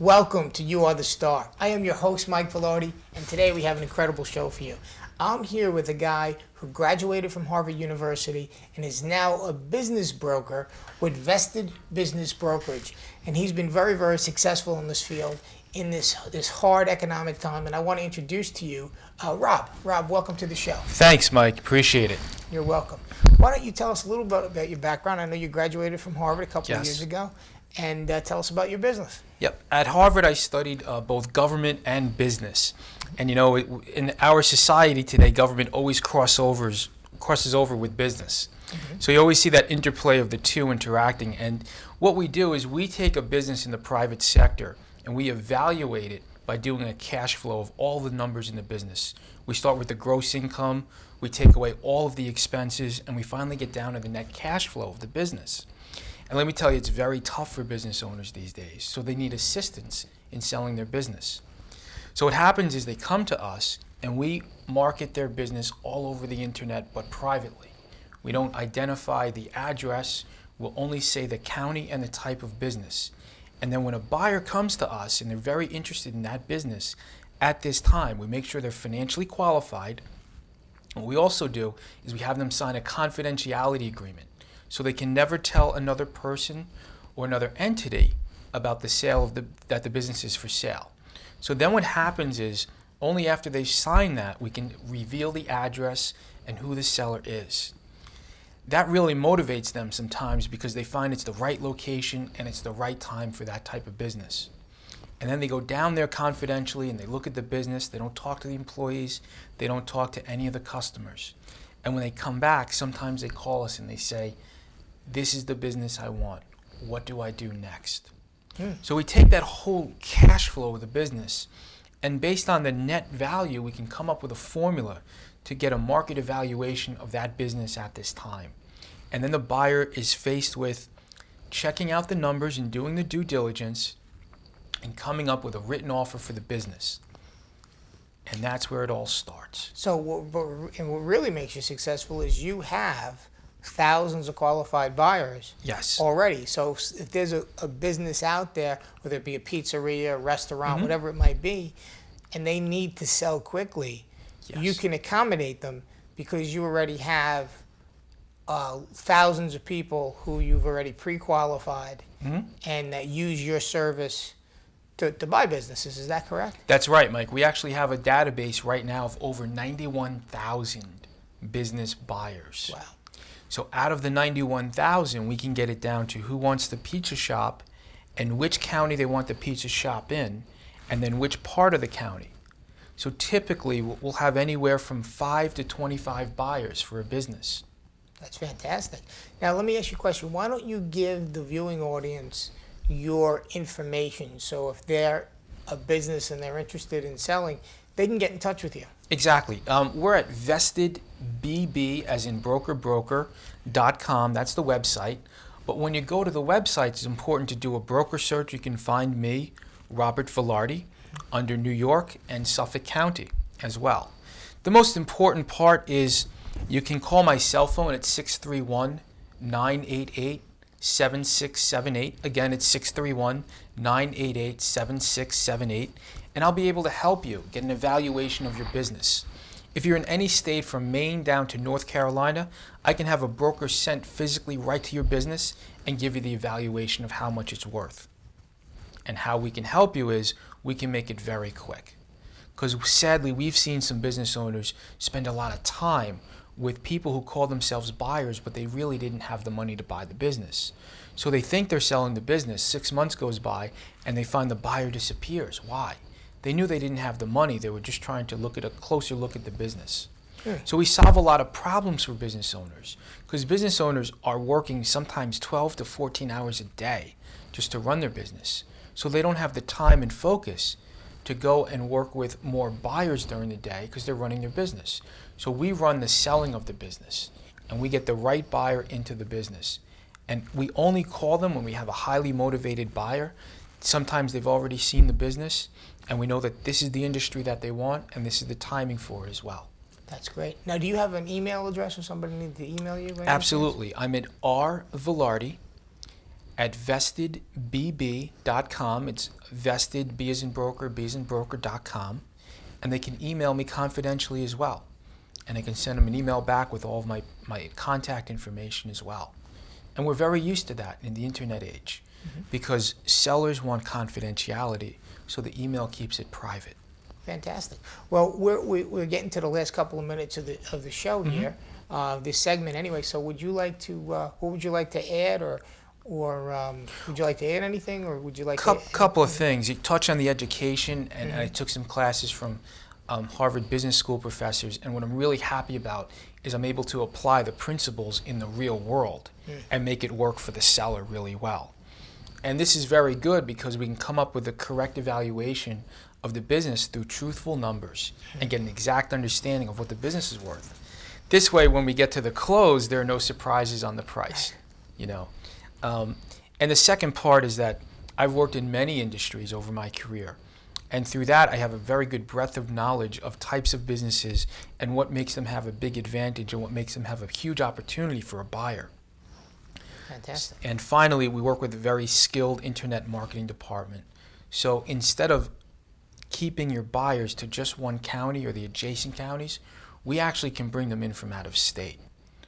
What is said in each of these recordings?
Welcome to You Are the Star. I am your host, Mike Vilardi, and today we have an incredible show for you. I'm here with a guy who graduated from Harvard University and is now a business broker with Vested Business Brokerage. And he's been very, very successful in this field in this hard economic time. And I want to introduce to you Rob. Rob, welcome to the show. Thanks, Mike. Appreciate it. You're welcome. Why don't you tell us a little bit about your background? I know you graduated from Harvard a couple of years ago. And tell us about your business. Yep. At Harvard, I studied both government and business. And you know, in our society today, government always crosses over with business. Mm-hmm. So you always see that interplay of the two interacting. And what we do is we take a business in the private sector and we evaluate it by doing a cash flow of all the numbers in the business. We start with the gross income, we take away all of the expenses, and we finally get down to the net cash flow of the business. And let me tell you, it's very tough for business owners these days, so they need assistance in selling their business. So what happens is they come to us and we market their business all over the internet, but privately. We don't identify the address, we'll only say the county and the type of business. And then when a buyer comes to us and they're very interested in that business, at this time, we make sure they're financially qualified. What we also do is we have them sign a confidentiality agreement, so they can never tell another person or another entity about the sale of that the business is for sale. So then what happens is, only after they sign that, we can reveal the address and who the seller is. That really motivates them sometimes because they find it's the right location and it's the right time for that type of business. And then they go down there confidentially and they look at the business, they don't talk to the employees, they don't talk to any of the customers. And when they come back, sometimes they call us and they say, "This is the business I want. What do I do next?" So we take that whole cash flow of the business, and based on the net value, we can come up with a formula to get a market evaluation of that business at this time. And then the buyer is faced with checking out the numbers and doing the due diligence and coming up with a written offer for the business. And that's where it all starts. So what really makes you successful is you have thousands of qualified buyers. Yes. Already. So if there's a business out there, whether it be a pizzeria, a restaurant, whatever it might be, and they need to sell quickly, you can accommodate them because you already have thousands of people who you've already pre-qualified and that use your service to buy businesses. Is that correct? That's right, Mike. We actually have a database right now of over 91,000 business buyers. Wow. So out of the 91,000, we can get it down to who wants the pizza shop and which county they want the pizza shop in, and then which part of the county. So typically, we'll have anywhere from 5 to 25 buyers for a business. That's fantastic. Now, let me ask you a question. Why don't you give the viewing audience your information so if they're a business and they're interested in selling, they can get in touch with you? Exactly. We're at vestedbb, as in broker.com. That's the website. But when you go to the website, it's important to do a broker search. You can find me, Robert Vilardi, under New York and Suffolk County as well. The most important part is you can call my cell phone at 631-988-7678. Again, it's 631-988-7678. And I'll be able to help you get an evaluation of your business. If you're in any state from Maine down to North Carolina, I can have a broker sent physically right to your business and give you the evaluation of how much it's worth. And how we can help you is we can make it very quick. Because sadly, we've seen some business owners spend a lot of time with people who call themselves buyers, but they really didn't have the money to buy the business. So they think they're selling the business. 6 months goes by and they find the buyer disappears. Why? They knew they didn't have the money. They were just trying to look at a closer look at the business. So we solve a lot of problems for business owners because business owners are working sometimes 12 to 14 hours a day just to run their business. So they don't have the time and focus to go and work with more buyers during the day because they're running their business. So we run the selling of the business and we get the right buyer into the business. And we only call them when we have a highly motivated buyer. Sometimes they've already seen the business and we know that this is the industry that they want and this is the timing for it as well. That's great. Now, do you have an email address or somebody need to email you? Absolutely. I'm at rvilardi at vestedbb.com. It's vested, B as in broker, B as in broker.com. And they can email me confidentially as well. And I can send them an email back with all of my contact information as well. And we're very used to that in the internet age because sellers want confidentiality, so the email keeps it private. Fantastic. Well, we're getting to the last couple of minutes of the show here, this segment anyway. So would you like to, what would you like to add, or would you like to add anything, or would you like Couple of things. You touch on the education, and I took some classes from Harvard Business School professors, and what I'm really happy about is I'm able to apply the principles in the real world and make it work for the seller really well. And this is very good because we can come up with the correct evaluation of the business through truthful numbers and get an exact understanding of what the business is worth. This way, when we get to the close, there are no surprises on the price, you know. And the second part is that I've worked in many industries over my career. And through that, I have a very good breadth of knowledge of types of businesses and what makes them have a big advantage and what makes them have a huge opportunity for a buyer. Fantastic. And finally, we work with a very skilled internet marketing department. So instead of keeping your buyers to just one county or the adjacent counties, we actually can bring them in from out of state.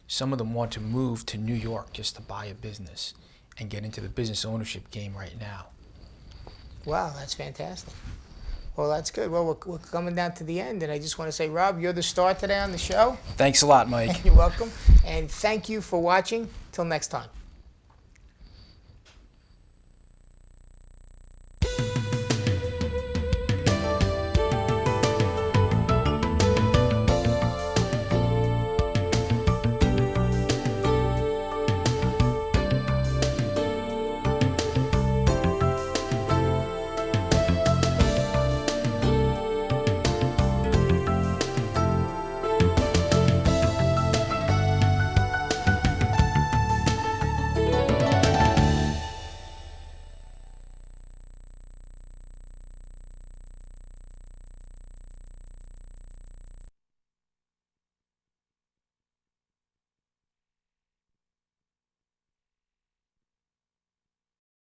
Some of them want to move to New York just to buy a business and get into the business ownership game right now. Wow, that's fantastic. Well, that's good. Well, we're coming down to the end, and I just want to say, Rob, you're the star today on the show. Thanks a lot, Mike. You're welcome. And thank you for watching. Till next time.